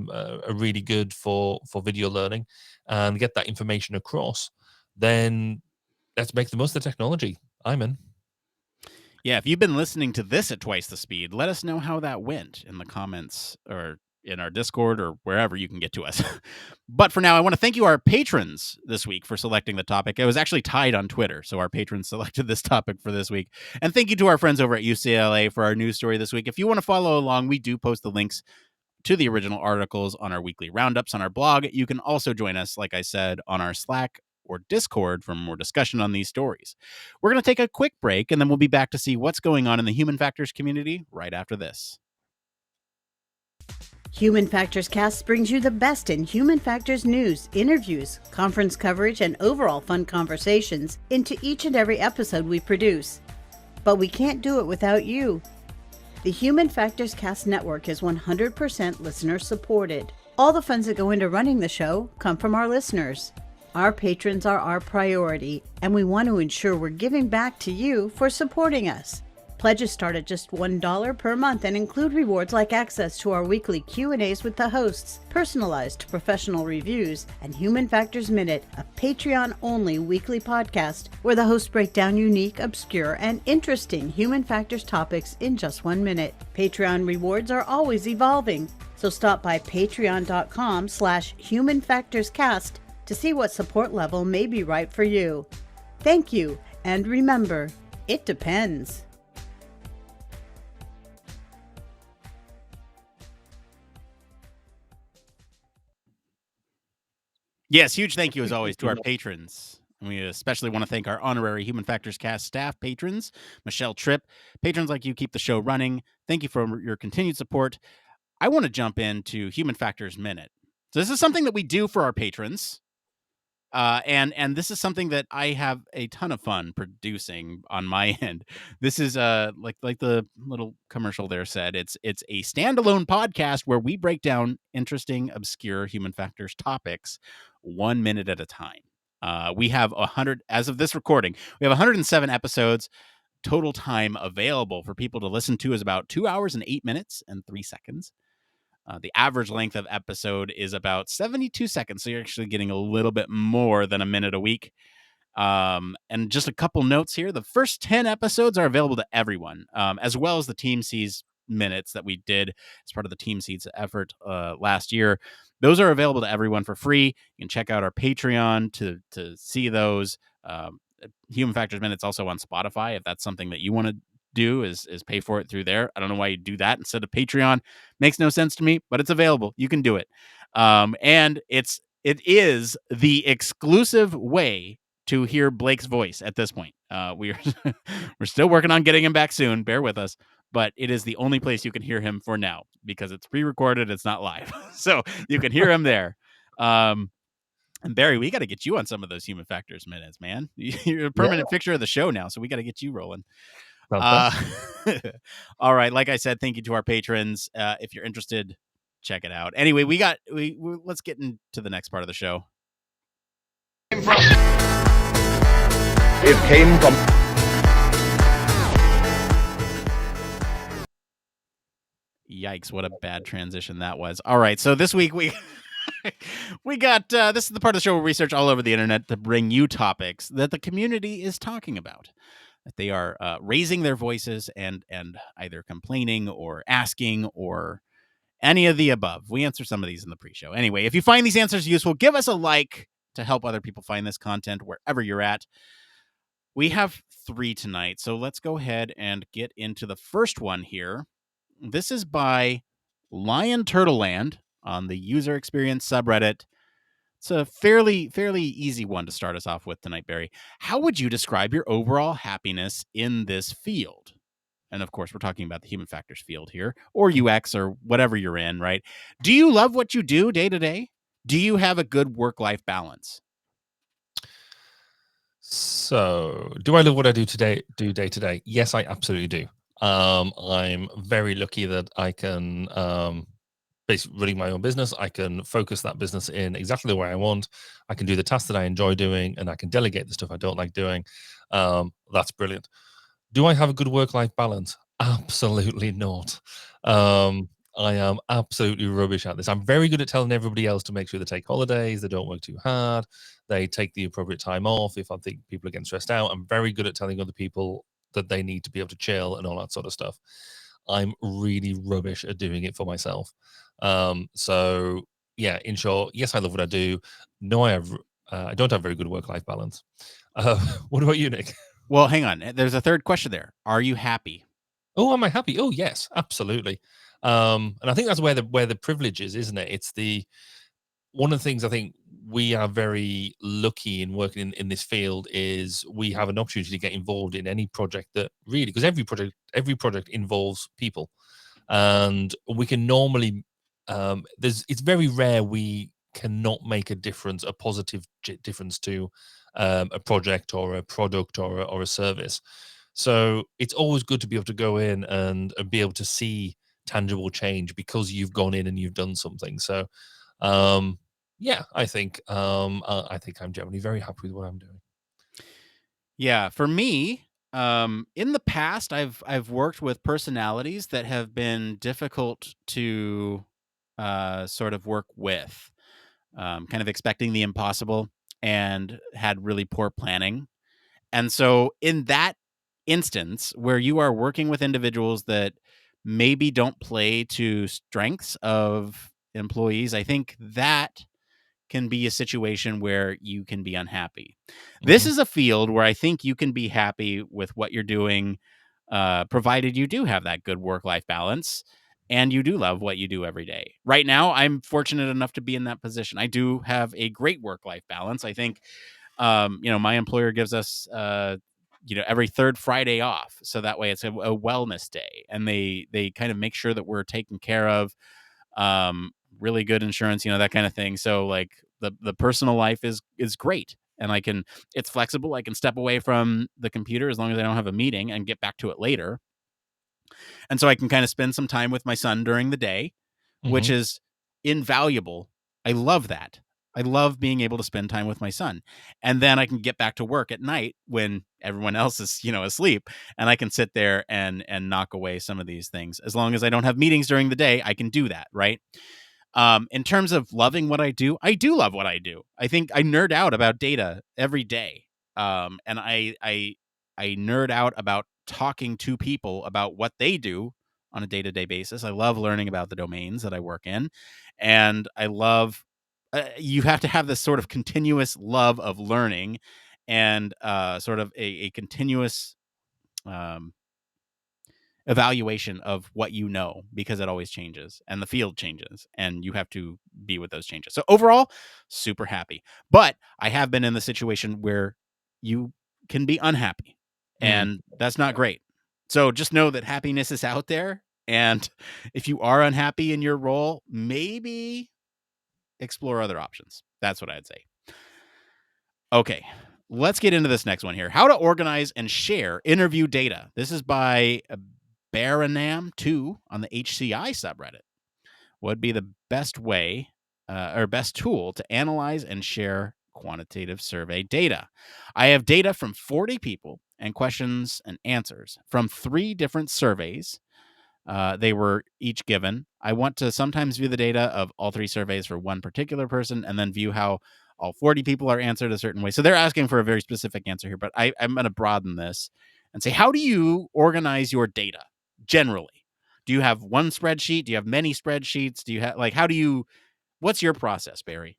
Speaker 2: really good for video learning and get that information across, then let's make the most of the technology. I'm in.
Speaker 1: Yeah, if you've been listening to this at twice the speed, let us know how that went in the comments or in our Discord or wherever you can get to us. But for now, I want to thank you, our patrons, this week for selecting the topic. It was actually tied on Twitter, so our patrons selected this topic for this week. And thank you to our friends over at UCLA for our news story this week. If you want to follow along, we do post the links to the original articles on our weekly roundups on our blog. You can also join us, like I said, on our Slack or Discord for more discussion on these stories. We're going to take a quick break, and then we'll be back to see what's going on in the human factors community right after this.
Speaker 3: Human Factors Cast brings you the best in human factors news, interviews, conference coverage, and overall fun conversations into each and every episode we produce. But we can't do it without you. The Human Factors Cast network is 100% listener supported. All the funds that go into running the show come from our listeners. Our patrons are our priority, and we want to ensure we're giving back to you for supporting us. Pledges start at just $1 per month and include rewards like access to our weekly Q&As with the hosts, personalized professional reviews, and Human Factors Minute, a Patreon-only weekly podcast where the hosts break down unique, obscure, and interesting human factors topics in just 1 minute. Patreon rewards are always evolving, so stop by patreon.com/humanfactorscast to see what support level may be right for you. Thank you, and remember, it depends.
Speaker 1: Yes, huge thank you as always to our patrons. And we especially want to thank our honorary Human Factors Cast staff patrons, Michelle Tripp. Patrons like you keep the show running. Thank you for your continued support. I want to jump into Human Factors Minute. So this is something that we do for our patrons. And this is something that I have a ton of fun producing on my end. This is like the little commercial there said. It's a standalone podcast where we break down interesting, obscure human factors topics 1 minute at a time. We have 100 as of this recording. We have 107 episodes. Total time available for people to listen to is about 2 hours and 8 minutes and 3 seconds. The average length of episode is about 72 seconds. So you're actually getting a little bit more than a minute a week. And just a couple notes here. The first 10 episodes are available to everyone, as well as the Team Seeds minutes that we did as part of the Team Seeds effort last year. Those are available to everyone for free. You can check out our Patreon to see those. Human Factors Minute's also on Spotify. If that's something that you want to do, is pay for it through there. I don't know why you do that instead of Patreon. Makes no sense to me, but it's available. You can do it. And it is the exclusive way to hear Blake's voice at this point. We're still working on getting him back soon. Bear with us. But it is the only place you can hear him for now because it's pre-recorded. It's not live. So you can hear him there. And Barry, we got to get you on some of those Human Factors Minutes, man. You're a permanent fixture of the show now, so we got to get you rolling. All right. Like I said, thank you to our patrons. If you're interested, check it out. Anyway, let's get into the next part of the show.
Speaker 4: It came from.
Speaker 1: Yikes, what a bad transition that was. All right, so this week we got this is the part of the show where we research all over the internet to bring you topics that the community is talking about, that they are raising their voices and either complaining or asking or any of the above. We answer some of these in the pre-show. Anyway, if you find these answers useful, give us a like to help other people find this content wherever you're at. We have 3 tonight, so let's go ahead and get into the first one here. This is by lionturtleland on the user experience subreddit. It's a fairly easy one to start us off with tonight, Barry. How would you describe your overall happiness in this field? And of course, we're talking about the human factors field here, or UX, or whatever you're in, right? Do you love what you do day to day? Do you have a good work-life balance?
Speaker 2: So, do I love what I do day to day? Yes, I absolutely do. I'm very lucky that I can basically running my own business. I can focus that business in exactly the way I want. I can do the tasks that I enjoy doing, and I can delegate the stuff I don't like doing. That's brilliant. Do I have a good work-life balance? Absolutely not. I am absolutely rubbish at this. I'm very good at telling everybody else to make sure they take holidays, they don't work too hard, they take the appropriate time off if I think people are getting stressed out. I'm very good at telling other people that they need to be able to chill and all that sort of stuff. I'm really rubbish at doing it for myself. So yeah, in short, yes, I love what I do. No, I don't have very good work-life balance. What about you, Nick?
Speaker 1: Well, hang on. There's a third question there. Are you happy?
Speaker 2: Oh, am I happy? Oh, yes, absolutely. And I think that's where the privilege is, isn't it? It's one of the things I think we are very lucky in working in this field is we have an opportunity to get involved in any project that really, because every project involves people, and we can normally it's very rare we cannot make a positive difference to a project or a product or a service. So it's always good to be able to go in and be able to see tangible change because you've gone in and you've done something. So yeah, I think I'm generally very happy with what I'm doing.
Speaker 1: Yeah, for me, in the past, I've worked with personalities that have been difficult to sort of work with, kind of expecting the impossible and had really poor planning. And so, in that instance, where you are working with individuals that maybe don't play to strengths of employees, I think that can be a situation where you can be unhappy. This is a field where I think you can be happy with what you're doing, provided you do have that good work-life balance and you do love what you do every day. Right now, I'm fortunate enough to be in that position. I do have a great work-life balance. I think, my employer gives us, every third Friday off. So that way it's a wellness day, and they kind of make sure that we're taken care of. Really good insurance, that kind of thing. So like the personal life is great, and it's flexible. I can step away from the computer as long as I don't have a meeting and get back to it later. And so I can kind of spend some time with my son during the day, which is invaluable. I love that. I love being able to spend time with my son. And then I can get back to work at night when everyone else is, asleep, and I can sit there and knock away some of these things. As long as I don't have meetings during the day, I can do that, right? In terms of loving what I do love what I do. I think I nerd out about data every day. And I nerd out about talking to people about what they do on a day-to-day basis. I love learning about the domains that I work in, and I love you have to have this sort of continuous love of learning and sort of a continuous evaluation of what you know, because it always changes and the field changes and you have to be with those changes. So overall, super happy. But I have been in the situation where you can be unhappy, and that's not great. So just know that happiness is out there, and if you are unhappy in your role, maybe explore other options. That's what I'd say. Okay, let's get into this next one here. How to organize and share interview data. This is by Baranam2 on the HCI subreddit. What would be the best way or best tool to analyze and share quantitative survey data? I have data from 40 people and questions and answers from 3 different surveys. They were each given. I want to sometimes view the data of all 3 surveys for one particular person and then view how all 40 people are answered a certain way. So they're asking for a very specific answer here, but I'm going to broaden this and say, how do you organize your data generally? Do you have one spreadsheet? Do you have many spreadsheets? Do you have, like, what's your process, Barry?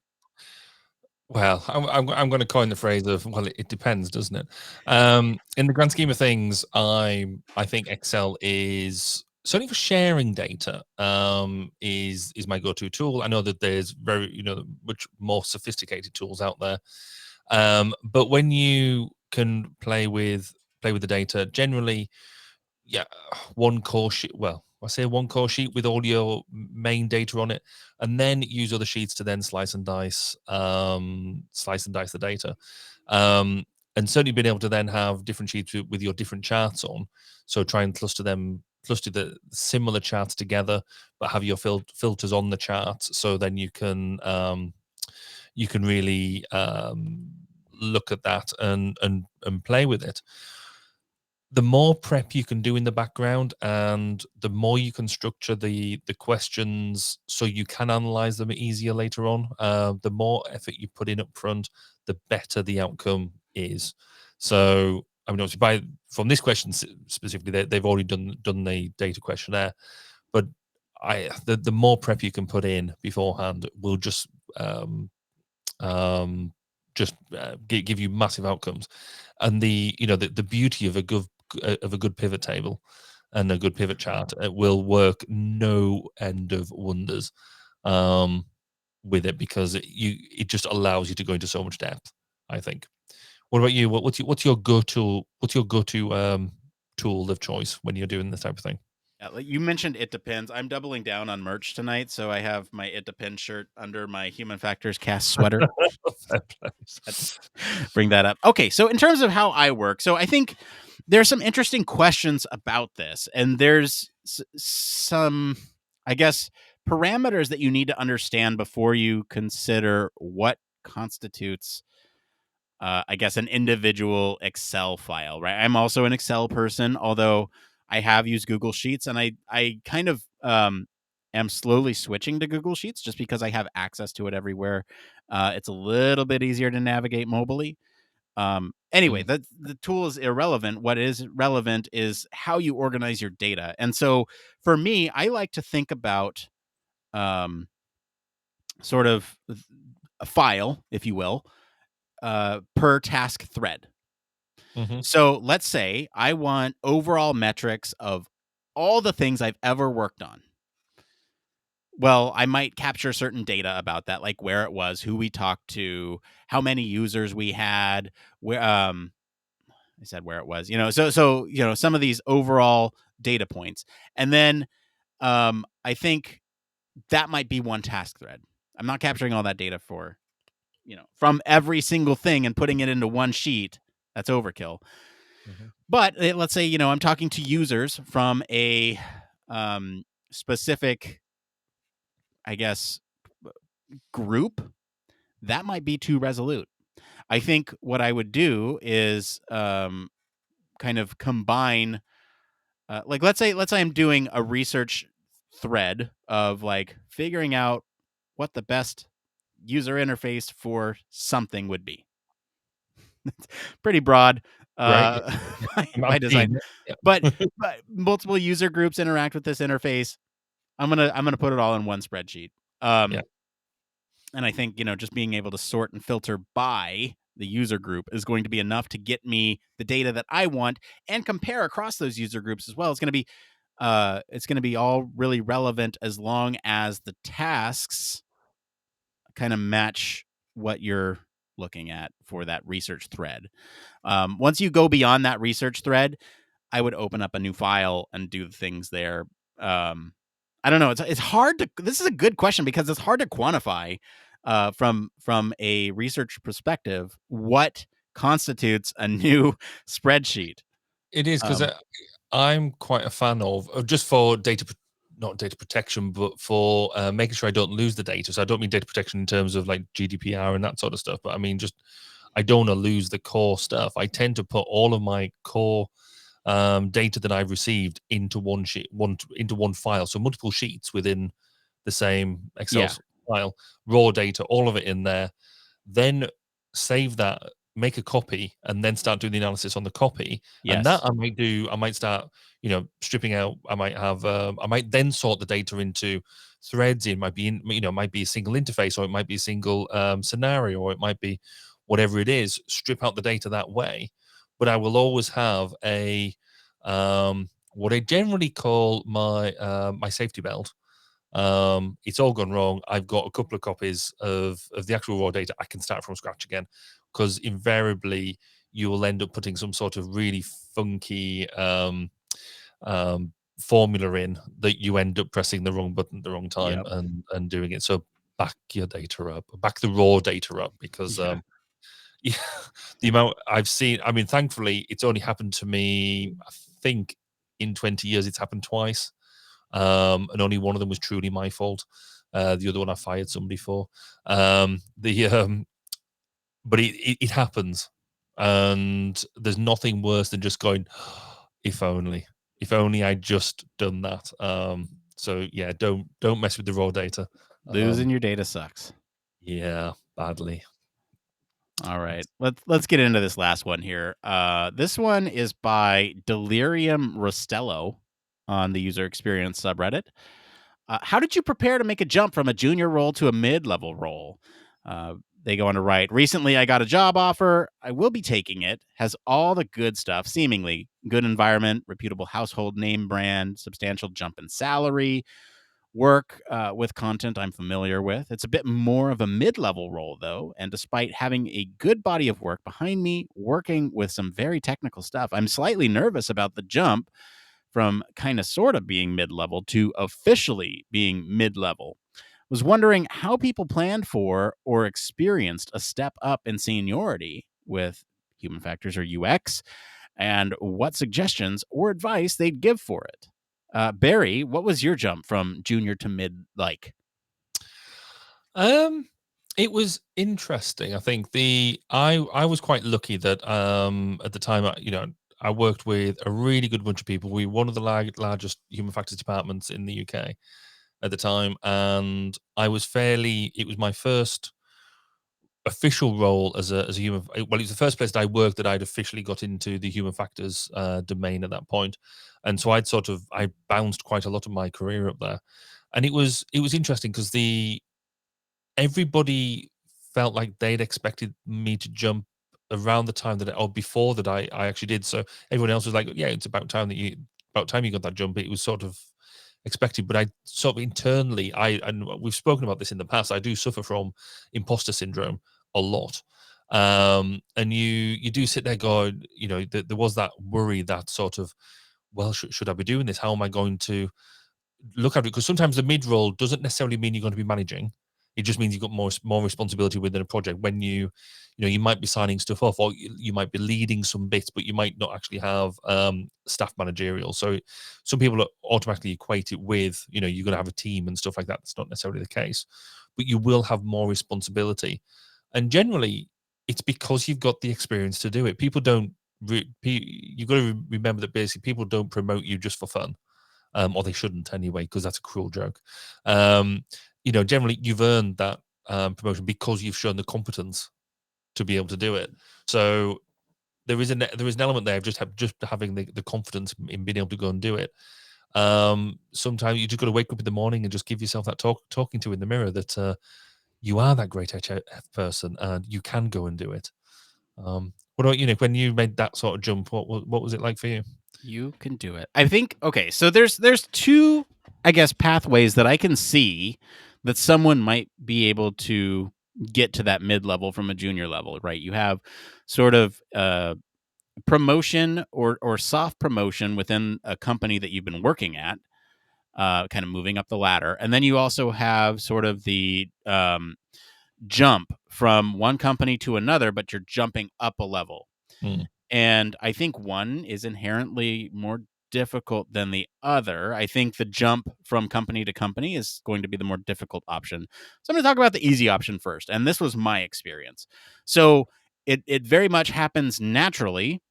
Speaker 2: Well, I'm going to coin the phrase of, well, it depends, doesn't it? In the grand scheme of things, I think Excel is, certainly for sharing data, is my go-to tool. I know that there's very, much more sophisticated tools out there, but when you can play with the data, generally, one core sheet. Well, I say one core sheet with all your main data on it, and then use other sheets to then slice and dice the data. And certainly being able to then have different sheets with your different charts on. So try and cluster the similar charts together, but have your filters on the charts. So then you can really look at that and play with it. The more prep you can do in the background, and the more you can structure the questions so you can analyze them easier later on, the more effort you put in up front, the better the outcome is. So, I mean, obviously, from this question specifically, they've already done the data questionnaire, but the more prep you can put in beforehand will just give you massive outcomes. And the beauty of a good pivot table and a good pivot chart, it will work no end of wonders with it, because it just allows you to go into so much depth, I think. What about you? What's your go-to tool of choice when you're doing this type of thing?
Speaker 1: Like you mentioned, it depends. I'm doubling down on merch tonight, so I have my It Depends shirt under my Human Factors cast sweater. Bring that up. Okay, so in terms of how I work, so I think there's some interesting questions about this, and there's some, I guess, parameters that you need to understand before you consider what constitutes I guess, an individual Excel file, right? I'm also an Excel person, although I have used Google Sheets, and I kind of am slowly switching to Google Sheets just because I have access to it everywhere. It's a little bit easier to navigate mobilely. Anyway, the tool is irrelevant. What is relevant is how you organize your data. And so for me, I like to think about sort of a file, if you will, per task thread. So let's say I want overall metrics of all the things I've ever worked on. Well, I might capture certain data about that, like where it was, who we talked to, how many users we had, where I said where it was, so some of these overall data points. And then I think that might be one task thread. I'm not capturing all that data from every single thing and putting it into one sheet. That's overkill. But let's say, I'm talking to users from a specific, I guess, group. That might be too resolute. I think what I would do is kind of combine, like, let's say I'm doing a research thread of like figuring out what the best user interface for something would be. Pretty broad
Speaker 2: Right.
Speaker 1: by design.
Speaker 2: Yeah.
Speaker 1: But multiple user groups interact with this interface. I'm gonna put it all in one spreadsheet.
Speaker 2: Yeah.
Speaker 1: And I think just being able to sort and filter by the user group, is going to be enough to get me the data that I want and compare across those user groups as well. It's going to be all really relevant as long as the tasks kind of match what you're looking at for that research thread. Once you go beyond that research thread, I would open up a new file and do things there. I don't know. It's hard to. This is a good question because it's hard to quantify from a research perspective what constitutes a new spreadsheet.
Speaker 2: It is, because I'm quite a fan of just for not data protection, but for making sure I don't lose the data. So I don't mean data protection in terms of like GDPR and that sort of stuff, but I mean just I don't want to lose the core stuff. I tend to put all of my core data that I've received into one sheet, into one file, so multiple sheets within the same Excel file, raw data, all of it in there. Then save that, make a copy, and then start doing the analysis on the copy.
Speaker 1: Yes.
Speaker 2: And that I might start, stripping out. I might then sort the data into threads. It might be might be a single interface, or it might be a single scenario, or it might be whatever it is. Strip out the data that way. But I will always have a what I generally call my my safety belt. It's all gone wrong. I've got a couple of copies of the actual raw data. I can start from scratch again, because invariably you will end up putting some sort of really funky formula in that you end up pressing the wrong button at the wrong time and doing it. So back your data up, back the raw data up, because the amount I've seen, I mean, thankfully it's only happened to me, I think in 20 years it's happened twice. And only one of them was truly my fault. The other one I fired somebody for. But it happens, and there's nothing worse than just going, if only I'd just done that. So yeah, don't mess with the raw data.
Speaker 1: Losing your data sucks.
Speaker 2: Yeah, badly.
Speaker 1: All right, let's get into this last one here. This one is by DeliriumRostelo on the user experience subreddit. How did you prepare to make a jump from a junior role to a mid-level role? They go on to write, recently I got a job offer. I will be taking it. Has all the good stuff, seemingly. Good environment, reputable household name brand, substantial jump in salary, work with content I'm familiar with. It's a bit more of a mid-level role, though, and despite having a good body of work behind me, working with some very technical stuff, I'm slightly nervous about the jump from kind of sort of being mid-level to officially being mid-level. Was wondering how people planned for or experienced a step up in seniority with human factors or UX, and what suggestions or advice they'd give for it. Barry, what was your jump from junior to mid like?
Speaker 2: It was interesting. I think I was quite lucky that at the time, I worked with a really good bunch of people. We were one of the largest human factors departments in the UK at the time, and it was my first official role as a human. Well, it was the first place that I worked that I'd officially got into the human factors domain at that point, and so I bounced quite a lot of my career up there, and it was interesting because everybody felt like they'd expected me to jump around the time before that I actually did. So everyone else was like, yeah, it's about time you got that jump. It was sort of expected, but I sort of internally, and we've spoken about this in the past, I do suffer from imposter syndrome a lot. And you do sit there going, there was that worry, that sort of, well, should I be doing this? How am I going to look at it? Because sometimes the mid role doesn't necessarily mean you're going to be managing. It just means you've got more responsibility within a project. When you might be signing stuff off, or you might be leading some bits, but you might not actually have staff managerial. So some people automatically equate it with, you're going to have a team and stuff like that. That's not necessarily the case, but you will have more responsibility. And generally, it's because you've got the experience to do it. People don't. You've got to remember that basically people don't promote you just for fun. Or they shouldn't anyway, because that's a cruel joke. Generally you've earned that promotion because you've shown the competence to be able to do it. So there is an element there of just having the confidence in being able to go and do it. Sometimes you just got to wake up in the morning and just give yourself that talking to in the mirror that you are that great HF person and you can go and do it. What about you, Nick? When you made that sort of jump, what was it like for you?
Speaker 1: You can do it. I think, okay, so there's two, I guess, pathways that I can see that someone might be able to get to that mid-level from a junior level, right? You have sort of promotion or soft promotion within a company that you've been working at, kind of moving up the ladder. And then you also have sort of the jump from one company to another, but you're jumping up a level. And I think one is inherently more difficult than the other. I think the jump from company to company is going to be the more difficult option. So I'm going to talk about the easy option first. And this was my experience. So it very much happens naturally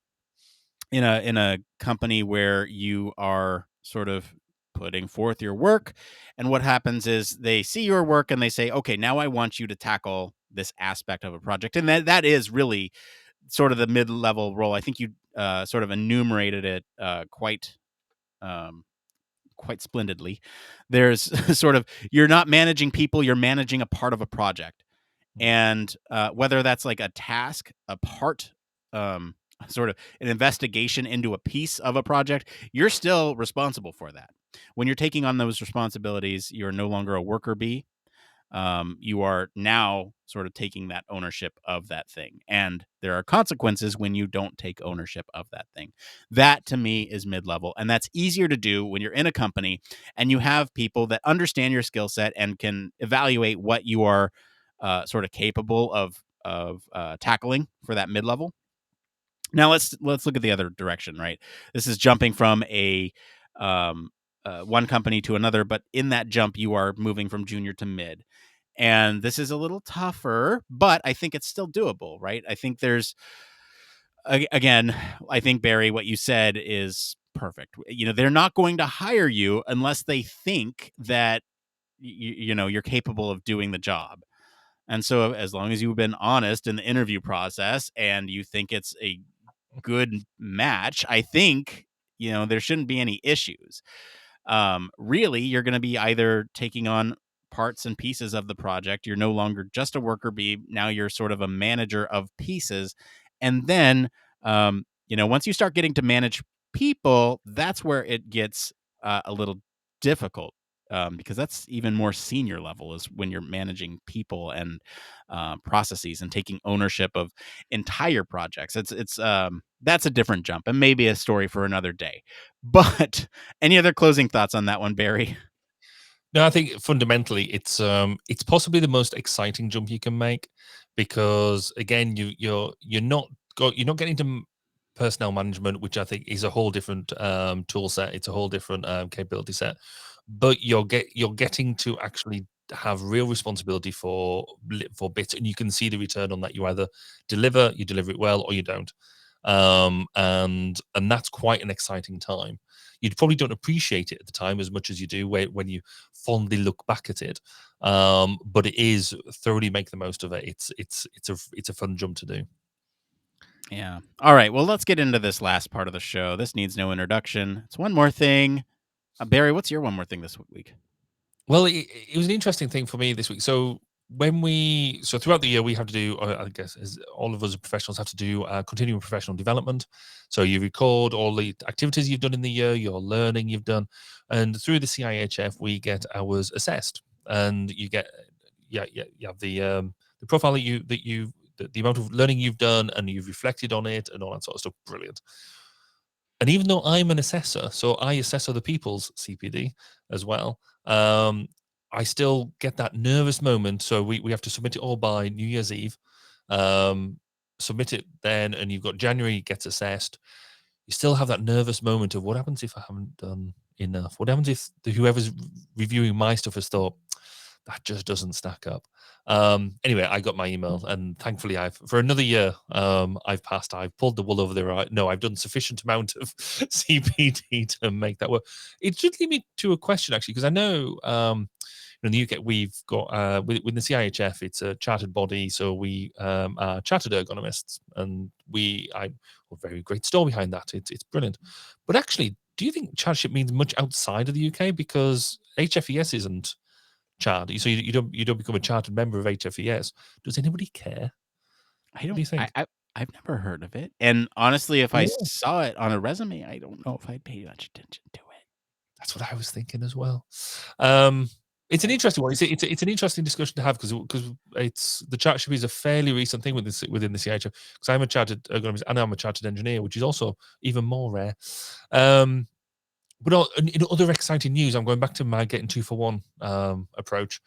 Speaker 1: in a company where you are sort of putting forth your work. And what happens is they see your work and they say, okay, now I want you to tackle this aspect of a project. And that is really sort of the mid-level role. I think you sort of enumerated it quite splendidly. There's sort of, you're not managing people, you're managing a part of a project. And whether that's like a task, a part, sort of an investigation into a piece of a project, you're still responsible for that. When you're taking on those responsibilities, you're no longer a worker bee. You are now sort of taking that ownership of that thing. And there are consequences when you don't take ownership of that thing. That to me is mid-level. And that's easier to do when you're in a company and you have people that understand your skill set and can evaluate what you are sort of capable of tackling for that mid-level. Now let's look at the other direction, right? This is jumping from a one company to another, but in that jump, you are moving from junior to mid. And this is a little tougher, but I think it's still doable, right? I think there's, again, I think, Barry, what you said is perfect. You know, they're not going to hire you unless they think that, you're capable of doing the job. And so as long as you've been honest in the interview process and you think it's a good match, I think, there shouldn't be any issues. Really, you're going to be either taking on parts and pieces of the project. You're no longer just a worker bee. Now you're sort of a manager of pieces. And then, once you start getting to manage people, that's where it gets a little difficult. Because that's even more senior level, is when you're managing people and processes and taking ownership of entire projects. It's that's a different jump and maybe a story for another day. But any other closing thoughts on that one, Barry?
Speaker 2: No, I think fundamentally it's possibly the most exciting jump you can make, because again you're not getting into personnel management, which I think is a whole different tool set. It's a whole different capability set, but you're getting to actually have real responsibility for bits, and you can see the return on that. You either deliver it well, or you don't, and that's quite an exciting time. You probably don't appreciate it at the time as much as you do when you fondly look back at it, but it is thoroughly make the most of it. It's a fun jump to do.
Speaker 1: Yeah. All right. Well, let's get into this last part of the show. This needs no introduction. It's one more thing. Barry, what's your one more thing this week?
Speaker 2: Well, it was an interesting thing for me this week. So throughout the year we have to do, I guess, as all of us professionals have to do, continuing professional development. So you record all the activities you've done in the year, your learning you've done, and through the CIHF we get hours assessed, and you get you have the profile the amount of learning you've done, and you've reflected on it and all that sort of stuff. Brilliant. And even though I'm an assessor, so I assess other people's CPD as well, I still get that nervous moment. So we have to submit it all by New Year's Eve. Submit it then, and you've got January gets assessed. You still have that nervous moment of what happens if I haven't done enough? What happens if whoever's reviewing my stuff has thought that just doesn't stack up? Anyway, I got my email, and thankfully for another year, I've passed. I've pulled the wool over their eye. No, I've done sufficient amount of CPD to make that work. It should lead me to a question, actually, because I know in the UK we've got with the CIHF, it's a chartered body, so we are chartered ergonomists, and a very great story behind that. It's brilliant. But actually, do you think chartership means much outside of the UK? Because HFES isn't chartered, so you don't become a chartered member of HFES. Does anybody care?
Speaker 1: I don't.
Speaker 2: What do you think?
Speaker 1: I've never heard of it. And honestly, if I
Speaker 2: Yeah.
Speaker 1: saw it on a resume, I don't know if I'd pay much attention to it.
Speaker 2: That's what I was thinking as well. It's an interesting one. It's an interesting discussion to have because it's the chartership is a fairly recent thing within the CIHF. Because I'm a chartered ergonomist and I'm a chartered engineer, which is also even more rare. But in other exciting news, I'm going back to my getting 2 for 1 approach.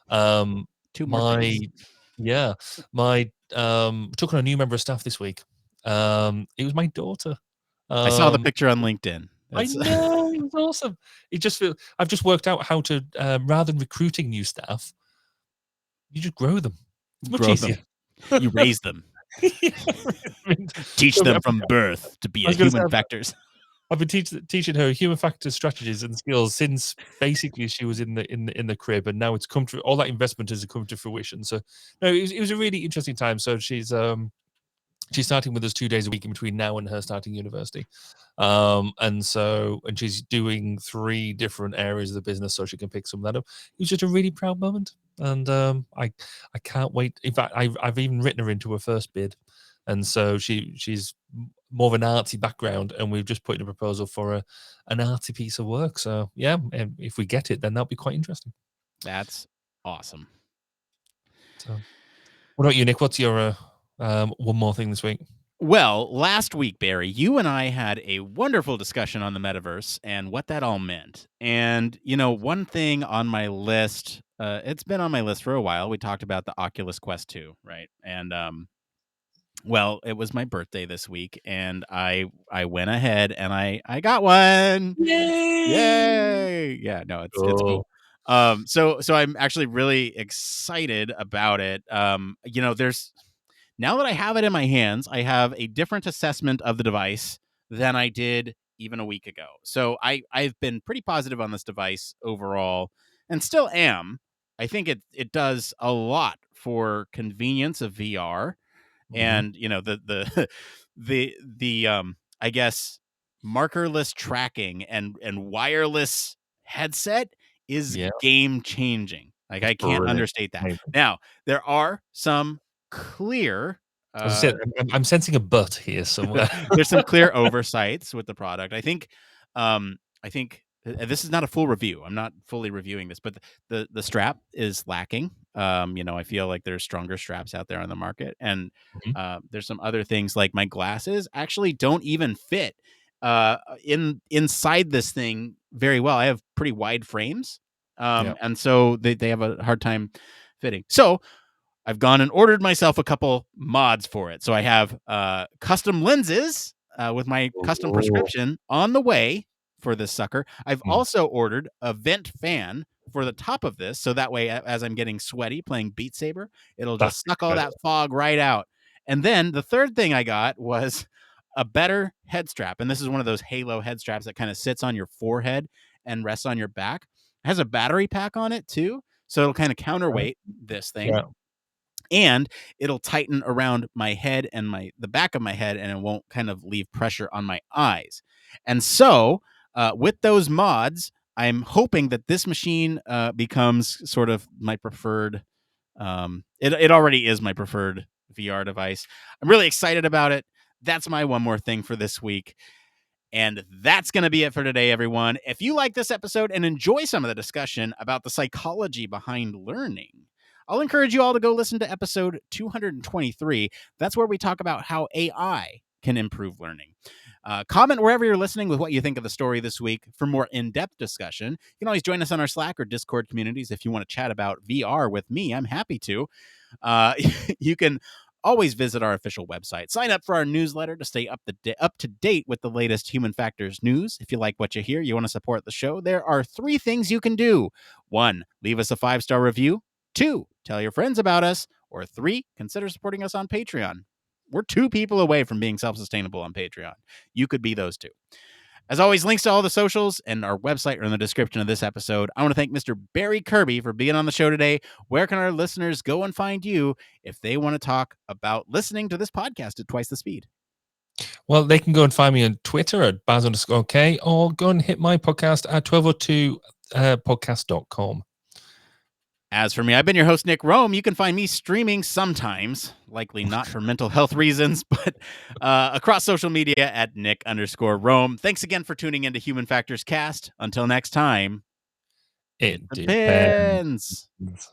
Speaker 1: Two more things.
Speaker 2: My took on a new member of staff this week. It was my daughter.
Speaker 1: I saw the picture on LinkedIn.
Speaker 2: I know, it was awesome. I've just worked out how to rather than recruiting new staff, you just grow them. It's much easier.
Speaker 1: You raise them. Teach them from birth to be a human factors.
Speaker 2: I've been teaching her human factors strategies and skills since basically she was in the crib, and now it's come to all that investment has come to fruition. So no, it was a really interesting time. So she's starting with us 2 days a week in between now and her starting university. And she's doing 3 different areas of the business so she can pick some of that up. It was just a really proud moment. And I can't wait. In fact, I've even written her into her first bid. And so she's more of an artsy background, and we've just put in a proposal for an artsy piece of work. So yeah, if we get it, then that'll be quite interesting.
Speaker 1: That's awesome.
Speaker 2: So what about you, Nick? What's your one more thing this week?
Speaker 1: Well, last week, Barry, you and I had a wonderful discussion on the metaverse and what that all meant. And, one thing on my list, it's been on my list for a while. We talked about the Oculus Quest 2, right? And, well, it was my birthday this week, and I went ahead and I got one. Yay! Yeah, no, it's cool. So I'm actually really excited about it. There's now that I have it in my hands, I have a different assessment of the device than I did even a week ago. So I've been pretty positive on this device overall, and still am. I think it does a lot for convenience of VR, and the I guess markerless tracking and wireless headset is game changing. Like, I can't understate that. Now, there are some clear
Speaker 2: I'm sensing a but here somewhere.
Speaker 1: there's some clear oversights with the product. I think this is not a full review. I'm not fully reviewing this, but the strap is lacking. I feel like there's stronger straps out there on the market, and there's some other things like my glasses actually don't even fit inside this thing very well. I have pretty wide frames, and so they have a hard time fitting. So I've gone and ordered myself a couple mods for it. So I have custom lenses with my custom prescription on the way for this sucker. I've also ordered a vent fan for the top of this, so that way, as I'm getting sweaty playing Beat Saber, it'll just suck all that fog right out. And then the third thing I got was a better head strap. And this is one of those Halo head straps that kind of sits on your forehead and rests on your back. It has a battery pack on it too, so it'll kind of counterweight this thing. Yeah. And it'll tighten around my head and the back of my head, and it won't kind of leave pressure on my eyes. And so with those mods, I'm hoping that this machine becomes sort of my preferred. It already is my preferred VR device. I'm really excited about it. That's my one more thing for this week. And that's going to be it for today, everyone. If you like this episode and enjoy some of the discussion about the psychology behind learning, I'll encourage you all to go listen to episode 223. That's where we talk about how AI can improve learning. Comment wherever you're listening with what you think of the story this week. For more in-depth discussion, you can always join us on our Slack or Discord communities. If you want to chat about VR with me, I'm happy to. You can always visit our official website. Sign up for our newsletter to stay up to date with the latest human factors news. If you like what you hear, you want to support the show, there are 3 things you can do. 1, leave us a 5-star review. 2, tell your friends about us. Or 3, consider supporting us on Patreon. We're 2 people away from being self-sustainable on Patreon. You could be those 2. As always, links to all the socials and our website are in the description of this episode. I want to thank Mr. Barry Kirby for being on the show today. Where can our listeners go and find you if they want to talk about listening to this podcast at twice the speed?
Speaker 2: Well, they can go and find me on Twitter at Baz_K, or go and hit my podcast at 1202podcast.com.
Speaker 1: As for me, I've been your host, Nick Roome. You can find me streaming sometimes, likely not for mental health reasons, but across social media at Nick_Roome. Thanks again for tuning into Human Factors Cast. Until next time,
Speaker 2: It
Speaker 1: depends.